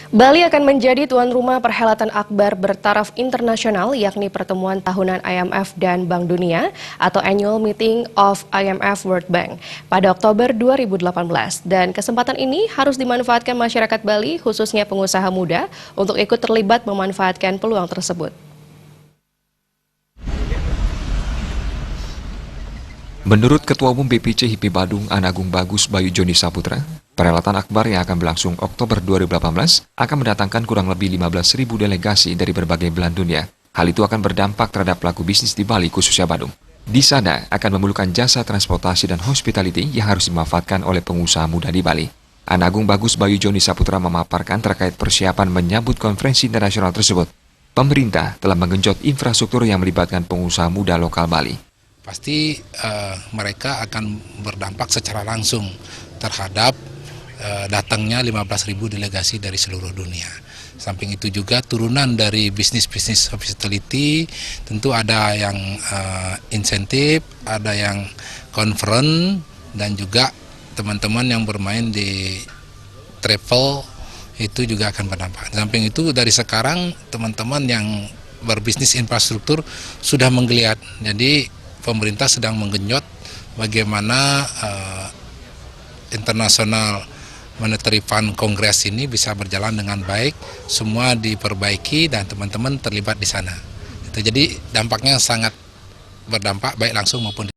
Bali akan menjadi tuan rumah perhelatan akbar bertaraf internasional, yakni pertemuan tahunan IMF dan Bank Dunia atau Annual Meeting of IMF World Bank pada Oktober 2018. Dan kesempatan ini harus dimanfaatkan masyarakat Bali, khususnya pengusaha muda, untuk ikut terlibat memanfaatkan peluang tersebut. Menurut Ketua Umum BPC HIPMI Badung Anagung Bagus Bayu Joni Saputra, perhelatan akbar yang akan berlangsung Oktober 2018 akan mendatangkan kurang lebih 15.000 delegasi dari berbagai belahan dunia. Hal itu akan berdampak terhadap pelaku bisnis di Bali, khususnya Badung. Di sana akan memerlukan jasa transportasi dan hospitality yang harus dimanfaatkan oleh pengusaha muda di Bali. Anagung Bagus Bayu Joni Saputra memaparkan terkait persiapan menyambut konferensi internasional tersebut. Pemerintah telah menggenjot infrastruktur yang melibatkan pengusaha muda lokal Bali. Pasti mereka akan berdampak secara langsung terhadap datangnya 15.000 delegasi dari seluruh dunia. Samping itu juga turunan dari bisnis-bisnis hospitality, tentu ada yang insentif, ada yang conference, dan juga teman-teman yang bermain di travel itu juga akan berdampak. Samping itu dari sekarang teman-teman yang berbisnis infrastruktur sudah menggeliat. Jadi pemerintah sedang menggenjot bagaimana International Monetary Fund Kongres ini bisa berjalan dengan baik, semua diperbaiki dan teman-teman terlibat di sana. Jadi dampaknya sangat berdampak baik langsung maupun